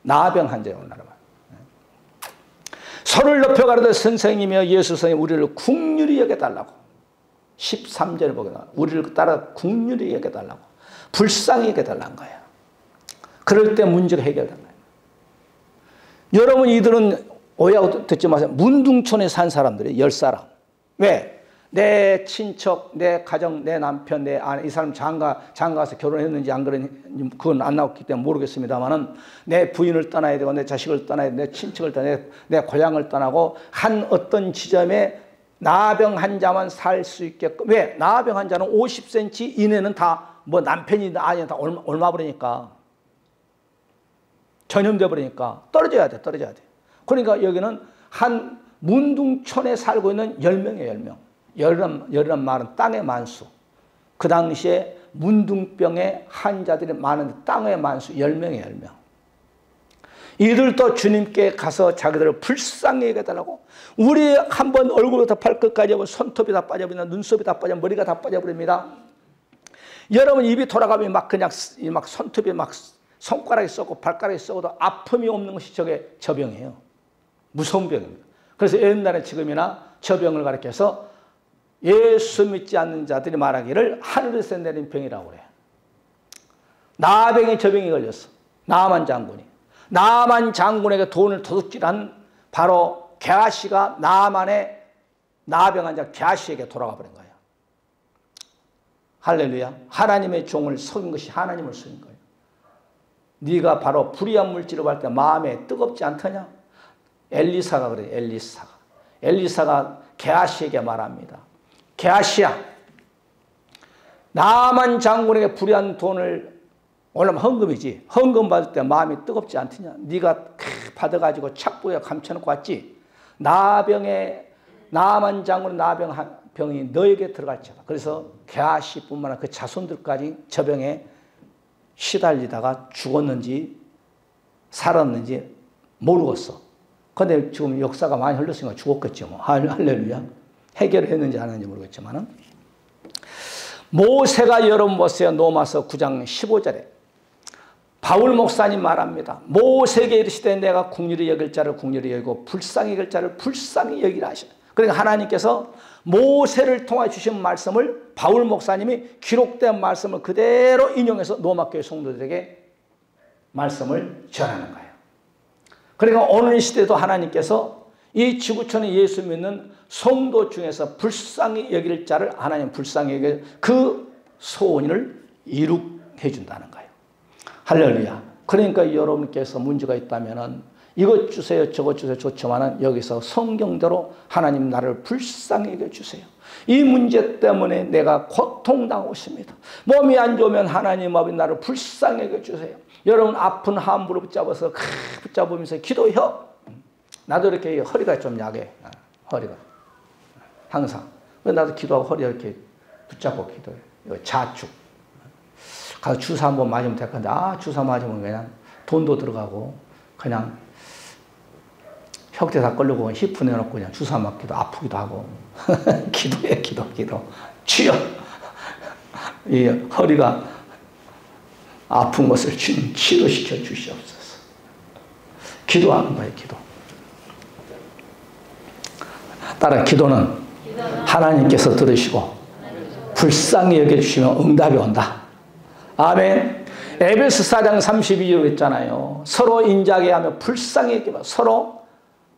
나병 환자에 온다는 말. 손을 높여 가로되 선생님이여 예수 선생님 우리를 국률이 여겨달라고. 13절을 보게 나와. 우리를 따라 국률이 여겨달라고. 불쌍히 여겨달라는 거예요. 그럴 때 문제가 해결된다. 여러분 이들은 오해하고 듣지 마세요. 문둥촌에 산 사람들이 10사람. 왜? 내 친척, 내 가정, 내 남편, 내 아내, 이 사람 장가서 결혼했는지 안 그랬는지 그건 안 나왔기 때문에 모르겠습니다만은 내 부인을 떠나야 되고 내 자식을 떠나야 되고 내 친척을 떠나야 되고 내 고향을 떠나고 한 어떤 지점에 나병 환자만 살 수 있게끔. 왜? 나병 환자는 50cm 이내는 다 뭐 남편이 아니야 다 옮아 버리니까 전염돼 버리니까 떨어져야 돼. 떨어져야 돼. 그러니까 여기는 한 문둥촌에 살고 있는 10명이에요. 10명. 열이란 말은 땅의 만수. 그 당시에 문둥병의 환자들이 많은데 땅의 만수 10명이에요. 10명. 이들도 주님께 가서 자기들을 불쌍히 여겨달라고. 우리 한번 얼굴부터 발끝까지 손톱이 다 빠져버립니다. 눈썹이 다 빠져 머리가 다 빠져버립니다. 여러분 입이 돌아가면 막 그냥 막 손톱이 막 손가락이 썩고 발가락이 썩어도 아픔이 없는 것이 저게 저병이에요. 무서운 병입니다. 그래서 옛날에 지금이나 저병을 가리켜서 예수 믿지 않는 자들이 말하기를 하늘에서 내린 병이라고 그래요. 나병이 저병이 걸렸어. 나만 장군이. 나만 장군에게 돈을 도둑질한 바로 게하시가 나만의 나병 환자 게하시에게 돌아가 버린 거예요. 할렐루야. 하나님의 종을 속인 것이 하나님을 속인 거예요. 네가 바로 불의한 물질을 받을 때 마음에 뜨겁지 않더냐? 엘리사가 그래요. 엘리사가 게하시에게 말합니다. 게하시야, 나만 장군에게 불의한 돈을 원래 헌금이지. 헌금 받을 때 마음이 뜨겁지 않더냐? 네가 받아가지고 착부에 감춰놓고 왔지. 나만 장군의 나병이 너에게 들어갈지어다. 그래서 게하시뿐만 아니라 그 자손들까지 저 병에 시달리다가 죽었는지 살았는지 모르겠어. 근데 지금 역사가 많이 흘렀으니까 죽었겠죠. 뭐. 할렐루야. 해결했는지 안 했는지 모르겠지만은. 모세가 여러분 보세요. 로마서 9장 15절에 바울 목사님 말합니다. 모세에게 이르시되 내가 긍휼히 여길 자를 긍휼히 여기고 불쌍히 여길 자를 불쌍히 여기라 하시네. 그러니까 하나님께서 모세를 통해 주신 말씀을 바울 목사님이 기록된 말씀을 그대로 인용해서 로마교회 성도들에게 말씀을 전하는 거예요. 그러니까 오늘 시대도 하나님께서 이 지구촌에 예수 믿는 성도 중에서 불쌍히 여길 자를 하나님 불쌍히 여길 그 소원을 이룩해 준다는 거예요. 할렐루야. 그러니까 여러분께서 문제가 있다면은 이것 주세요 저것 주세요 좋지만은 여기서 성경대로 하나님 나를 불쌍히 여겨주세요. 이 문제 때문에 내가 고통당하고 있습니다. 몸이 안 좋으면 하나님 아버지 나를 불쌍히 여겨주세요. 여러분 아픈 함부로 붙잡아서 붙잡으면서 기도해. 나도 이렇게 허리가 좀 약해. 허리가 항상 나도 기도하고 허리 이렇게 붙잡고 기도해. 자축 가서 주사 한번 맞으면 될 건데 주사 맞으면 그냥 돈도 들어가고 그냥 혁대 다 걸리고 히프 내놓고 그냥 주사 맞기도 아프기도 하고 기도해 기도 주여 이 허리가 아픈 것을 주님 치료시켜 주시옵소서. 기도하는 거예요. 기도. 따라 기도는 하나님께서 들으시고 불쌍히 여겨주시면 응답이 온다. 아멘. 에베소 4장 32절 했잖아요. 서로 인자하게 하며 불쌍히 여기면 서로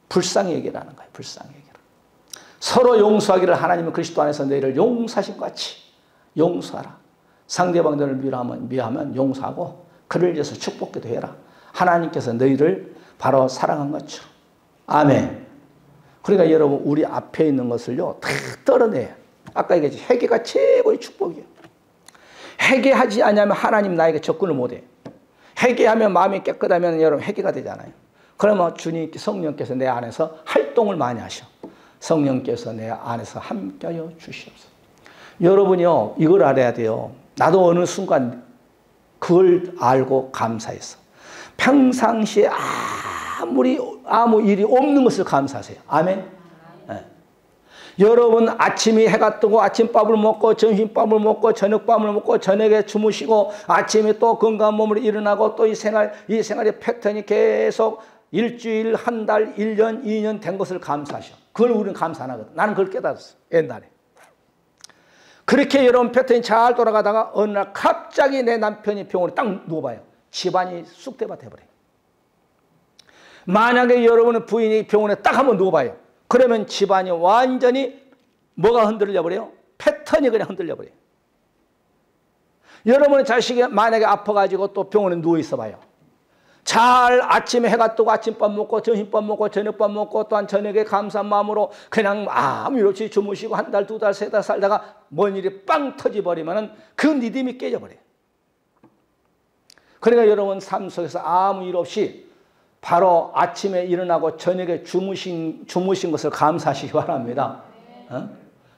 불쌍히 여기라는 거예요. 불쌍히 여기라. 서로 용서하기를 하나님은 그리스도 안에서 너희를 용서하신 것 같이 용서하라. 상대방들을 미워하면 용서하고 그를 위해서 축복기도 해라. 하나님께서 너희를 바로 사랑한 것처럼. 아멘. 그러니까 여러분 우리 앞에 있는 것을요 다 떨어내요. 아까 얘기했지 회개가 최고의 축복이에요. 회개하지 않으면 하나님 나에게 접근을 못해. 회개하면 마음이 깨끗하면 여러분 회개가 되잖아요. 그러면 주님 성령께서 내 안에서 활동을 많이 하셔. 성령께서 내 안에서 함께하여 주시옵소서. 여러분이요 이걸 알아야 돼요. 나도 어느 순간 그걸 알고 감사했어. 평상시에 아무 일이 없는 것을 감사하세요. 아멘. 네. 여러분 아침에 해가 뜨고 아침밥을 먹고 점심밥을 먹고 저녁밥을 먹고 저녁에 주무시고 아침에 또 건강한 몸으로 일어나고 또 이 생활의 패턴이 계속 일주일, 한 달, 1년, 2년 된 것을 감사하셔. 그걸 우리는 감사 안 하거든. 나는 그걸 깨달았어. 옛날에. 그렇게 여러분 패턴이 잘 돌아가다가 어느 날 갑자기 내 남편이 병원에 딱 누워봐요. 집안이 쑥대밭 해버려요. 만약에 여러분의 부인이 병원에 딱 한번 누워봐요. 그러면 집안이 완전히 뭐가 흔들려 버려요? 패턴이 그냥 흔들려 버려요. 여러분의 자식이 만약에 아파가지고 또 병원에 누워 있어 봐요. 잘 아침에 해가 뜨고 아침밥 먹고 점심밥 먹고 저녁밥 먹고 또한 저녁에 감사한 마음으로 그냥 아무 일 없이 주무시고 한 달, 두 달, 세 달 살다가 뭔 일이 빵 터져버리면 그 믿음이 깨져버려요. 그러니까 여러분 삶 속에서 아무 일 없이 바로 아침에 일어나고 저녁에 주무신 것을 감사하시기 바랍니다.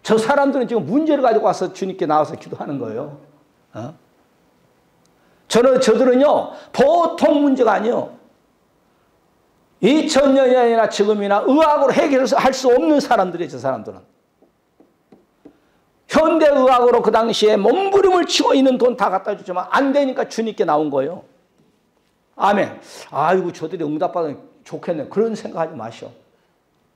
저 사람들은 지금 문제를 가지고 와서 주님께 나와서 기도하는 거예요. 저들은요 보통 문제가 아니에요. 2000년이나 지금이나 의학으로 해결을 할 수 없는 사람들이에요. 저 사람들은 현대의학으로 그 당시에 몸부림을 치고 있는 돈 다 갖다 주지만 안 되니까 주님께 나온 거예요. 아멘. 아이고 저들이 응답받으면 좋겠네. 그런 생각하지 마시오.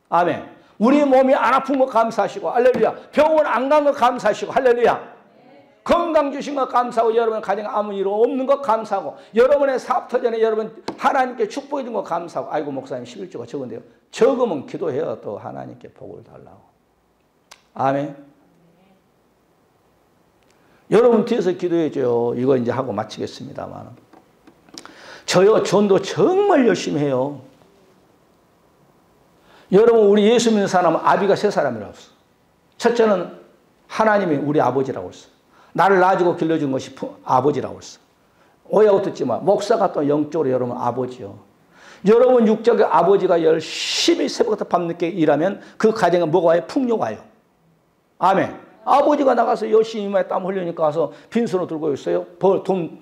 아멘. 우리 몸이 안 아픈 거 감사하시고 할렐루야. 병원 안 간 거 감사하시고 할렐루야. 건강 주신 것 감사하고 여러분 가정에 아무 일 없는 것 감사하고 여러분의 사업 터전에 여러분 하나님께 축복해 준 거 감사하고 아이고 목사님 11조가 적은데요. 적으면 기도해요. 또 하나님께 복을 달라고. 아멘. 여러분 뒤에서 기도해줘요. 이거 이제 하고 마치겠습니다만 저요 전도 정말 열심히 해요. 여러분 우리 예수 믿는 사람은 아비가 세 사람이라고 했어. 첫째는 하나님이 우리 아버지라고 했어. 나를 낳아주고 길러준 것이 아버지라고 했어. 오해하고 듣지 마. 목사가 또 영적으로 여러분 아버지요. 여러분 육적의 아버지가 열심히 새벽부터 밤늦게 일하면 그 가정에 뭐가 와요? 풍요가 와요. 아멘. 아버지가 나가서 열심히 이마에 땀 흘리니까 가서 빈손으로 들고 있어요. 돈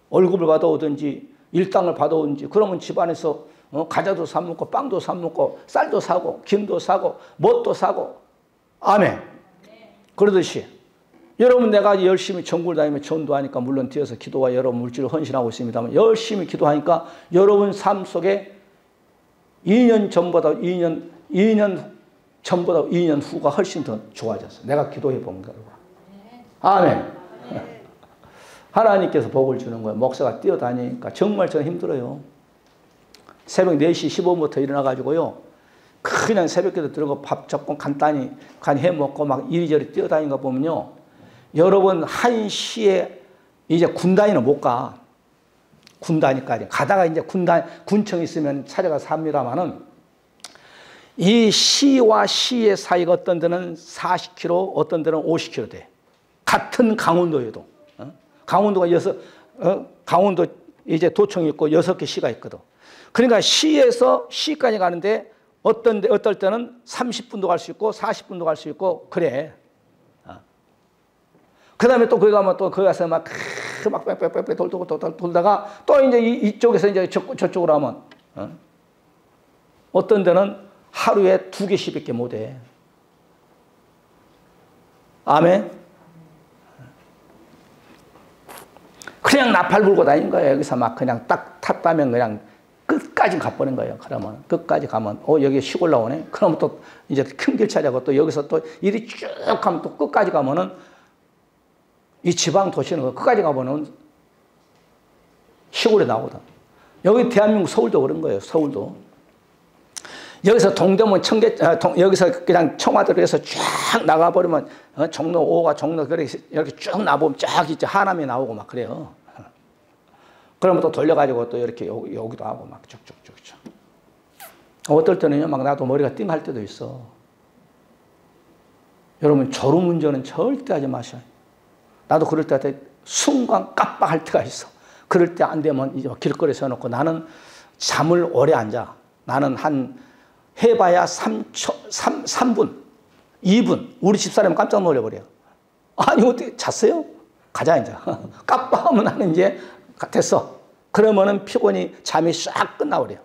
월급을 받아오든지 일당을 받아오든지 그러면 집안에서 과자도 사 먹고 빵도 사 먹고 쌀도 사고 김도 사고 뭣도 사고. 아멘. 그러듯이 여러분 내가 열심히 전국을 다니며 전도하니까 물론 뒤에서 기도와 여러분 물질을 헌신하고 있습니다만 열심히 기도하니까 여러분 삶 속에 2년 전보다 2년 후가 훨씬 더 좋아졌어요. 내가 기도해 본 결과. 아멘. 하나님께서 복을 주는 거예요. 목사가 뛰어다니니까 정말 저는 힘들어요. 새벽 4시 15분부터 일어나가지고요. 그냥 새벽기도 들고 밥 조금 간단히 해 먹고 막 이리저리 뛰어다니는 거 보면요. 여러분 1시에 이제 군단위는 못 가. 군다니까. 가다가 이제 군청이 있으면 찾아가 삽니다만은 이 시와 시의 사이가 어떤 데는 40km, 어떤 데는 50km 돼. 같은 강원도에도. 강원도가 강원도 이제 도청이 있고 6개 시가 있거든. 그러니까 시에서 시까지 가는데 어떨 때는 30분도 갈 수 있고 40분도 갈 수 있고 그래. 그 다음에 또 거기 가면 또 거기 가서 막 빽빽빽 돌다가 또 이제 이쪽에서 이제 저쪽으로 하면 어떤 데는 하루에 2개씩밖에 못 해. 아멘? 그냥 나팔 불고 다니는 거예요. 여기서 막 그냥 딱 탔다면 그냥 끝까지 가버린 거예요. 그러면 끝까지 가면 여기 시골 나오네. 그러면 또 이제 큰 길 찾아가고 또 여기서 또 이리 쭉 가면 또 끝까지 가면은 이 지방 도시는 끝까지 가면은 시골에 나오거든. 여기 대한민국 서울도 그런 거예요. 서울도. 여기서 동대문 여기서 그냥 청와대로 해서 쫙 나가버리면 종로 5가 종로 이렇게 쭉 나보면 쫙 이제 하남이 나오고 막 그래요. 그러면 또 돌려가지고 또 이렇게 여기도 하고 막 쭉쭉쭉쭉. 어떨 때는요, 막 나도 머리가 띵할 때도 있어. 여러분, 졸음운전은 절대 하지 마셔요. 나도 그럴 때 순간 깜빡할 때가 있어. 그럴 때 안 되면 이제 길거리에 세워놓고 나는 잠을 오래 안 자. 나는 해봐야 3분, 2분. 우리 집사람은 깜짝 놀래버려요. 아니, 어떻게 잤어요? 가자, 이제. 깜빡하면 나는 이제 됐어. 그러면은 피곤이 잠이 싹 끝나버려요.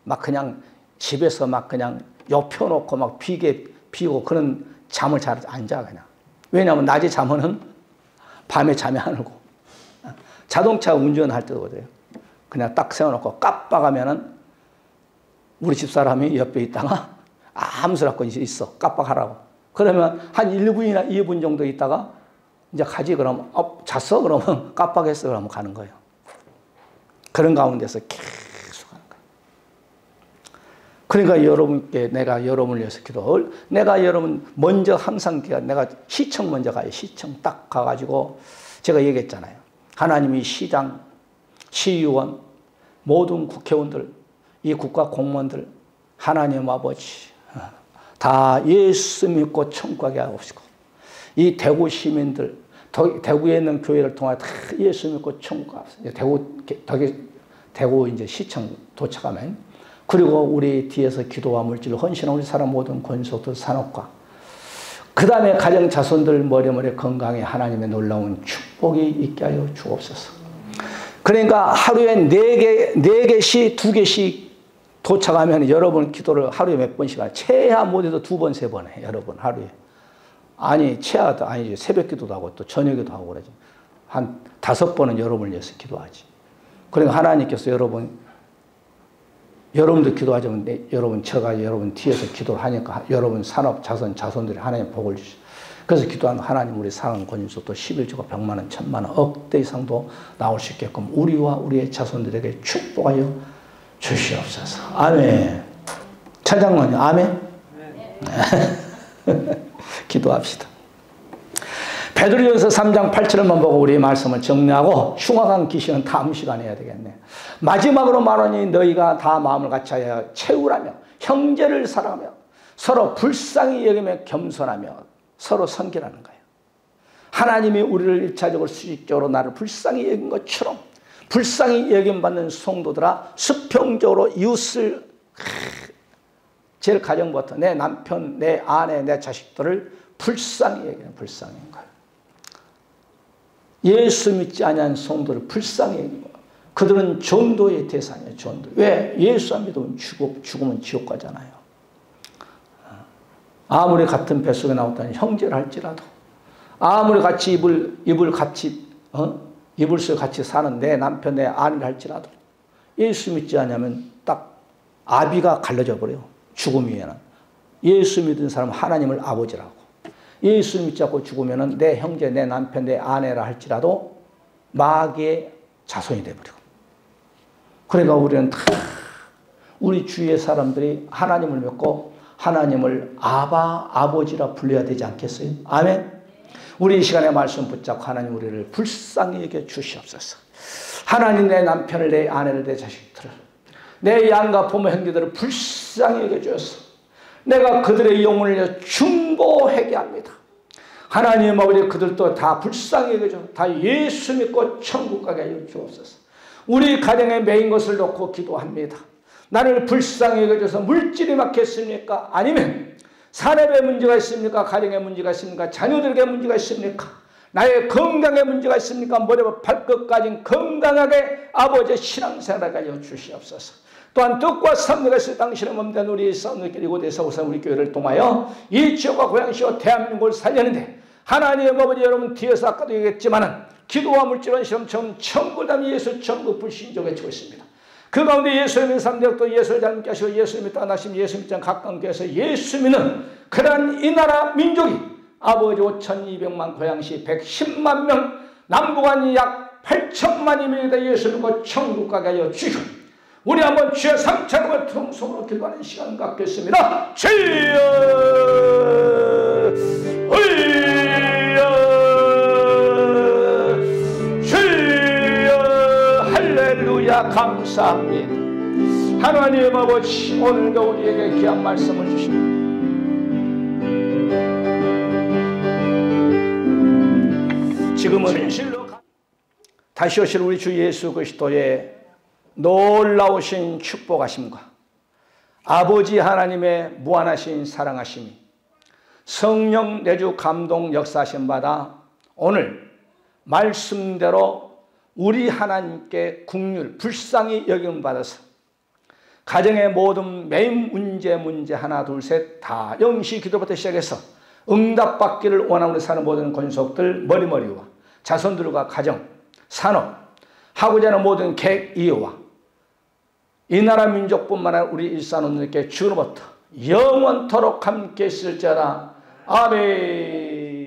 막 그냥 집에서 막 그냥 옆혀놓고 막 비고 그런 잠을 잘 안 자, 그냥. 왜냐하면 낮에 자면은 밤에 잠이 안 오고. 자동차 운전할 때도 그래요. 그냥 딱 세워놓고 깜빡하면은 우리 집사람이 옆에 있다가 아무 소리 없고 있어. 깜빡하라고. 그러면 한 1분이나 2분 정도 있다가 이제 가지 그러면 잤어? 그러면 깜빡했어? 그러면 가는 거예요. 그런 가운데서 계속 하는 거예요. 그러니까 여러분께 내가 여러분을 위해서 내가 여러분 먼저 항상 내가 시청 먼저 가요. 시청 딱 가가지고 제가 얘기했잖아요. 하나님이 시장, 시의원, 모든 국회의원들, 이 국가 공무원들, 하나님 아버지 다 예수 믿고 천국 가게 하옵시고, 이 대구 시민들, 대구에 있는 교회를 통해 다 예수 믿고 천국 가옵시고, 대구 이제 시청 도착하면, 그리고 우리 뒤에서 기도와 물질을 헌신한 우리 사람 모든 권속들 산업과, 그 다음에 가정 자손들 머리머리 건강에 하나님의 놀라운 축복이 있게 하여 주옵소서. 그러니까 하루에 4개씩, 2개씩 도착하면 여러분 기도를 하루에 몇 번씩 하요? 최하 못해도 2번, 3번 해, 여러분, 하루에. 아니, 최하도 아니지. 새벽 기도도 하고 또 저녁에도 하고 그러지. 한 5번은 여러분을 위해서 기도하지. 그러니까 하나님께서 여러분도 기도하자면 여러분, 제가 여러분 뒤에서 기도를 하니까 여러분 산업, 자손들이 하나님 복을 주시죠. 그래서 기도하는 하나님, 우리 사랑 권유속도 11조가 100만원, 1000만원, 억대 이상도 나올 수 있게끔 우리와 우리의 자손들에게 축복하여 주시옵소서. 아멘. 찬장로님, 아멘. 네. 기도합시다. 베드로전서 3장 8절만 보고 우리 말씀을 정리하고 흉악한 기신은 다음 시간에 해야 되겠네. 마지막으로 말하니 너희가 다 마음을 같이하여 채우라며 형제를 사랑하며 서로 불쌍히 여기며 겸손하며 서로 섬기라는 거예요. 하나님이 우리를 1차적으로 수직적으로 나를 불쌍히 여긴 것처럼 불쌍히 여김받는 성도들아, 수평적으로 이웃을, 제일 가정부터 내 남편, 내 아내, 내 자식들을 불쌍히 여기는 불쌍인 거예요. 예수 믿지 아니한 성도를 불쌍히 여기는 거예요. 그들은 전도의 대상이에요. 전도. 왜? 예수 안 믿으면 죽으면 지옥 가잖아요. 아무리 같은 뱃속에 나왔다는 형제를 할지라도, 아무리 같이 이불 속에 같이 사는 내 남편, 내 아내를 할지라도 예수 믿지 않으면 딱 아비가 갈라져 버려요. 죽음 위에는. 예수 믿은 사람은 하나님을 아버지라고. 예수 믿지 않고 죽으면 내 형제, 내 남편, 내 아내라 할지라도 마귀의 자손이 되어버리고. 그러니까 우리는 다 우리 주위의 사람들이 하나님을 믿고 하나님을 아버지라 불러야 되지 않겠어요? 아멘. 우리 이 시간에 말씀 붙잡고 하나님 우리를 불쌍히 여겨 주시옵소서. 하나님 내 남편을, 내 아내를, 내 자식들을, 내 양가 부모 형제들을 불쌍히 여겨주어서 내가 그들의 영혼을 중보하게 합니다. 하나님 아버지, 그들도 다 불쌍히 여겨줘 다 예수 믿고 천국 가게 하여 주옵소서. 우리 가정에 매인 것을 놓고 기도합니다. 나를 불쌍히 여겨줘서 물질이 막혔습니까? 아니면 산업에 문제가 있습니까? 가정에 문제가 있습니까? 자녀들에게 문제가 있습니까? 나의 건강에 문제가 있습니까? 머리부터 발끝까지 건강하게 아버지의 신앙생활을 가져 주시옵소서. 또한 뜻과 선내가 있을 당신의 몸된 우리 싸움길 이곳에서 우선 우리 교회를 통하여 이 지역과 고향시와 대한민국을 살려는데 하나님 아버지, 여러분 뒤에서 아까도 얘기했지만 기도와 물질은 시험처럼 천국을 담은 예수 천국 불신조 외치고 있습니다. 그 가운데 예수 믿는 사람들도 예수를 잘 믿게 하시고 예수 믿다 나심 예수 믿자 가까운 교회에서 예수 믿는 그러한 이 나라 민족이 아버지 5,200만 고향시 110만 명 남북한 약 8천만이 예수 믿고 천국 가게 하여 주시고 우리 한번 주의 삼차림을 통성으로 기도하는 시간 갖겠습니다. 주여 주여 할렐루야. 감사합니다. 하나님 아버지, 오늘도 우리에게 귀한 말씀을 주십니다. 지금은 진실로 다시 오실 우리 주 예수 그리스도의 놀라우신 축복하심과 아버지 하나님의 무한하신 사랑하심이 성령 내주 감동 역사하심 받아 오늘 말씀대로 우리 하나님께 국률 불쌍히 여김을 받아서 가정의 모든 매인 문제 하나 둘 셋 다 영시 기도부터 시작해서 응답받기를 원하는 사는 모든 권속들 머리머리와 자손들과 가정 산업 하고자 하는 모든 계획 이유와 이 나라 민족뿐만 아니라 우리 일산원들께 주로부터 영원토록 함께 있을지어다. 아멘.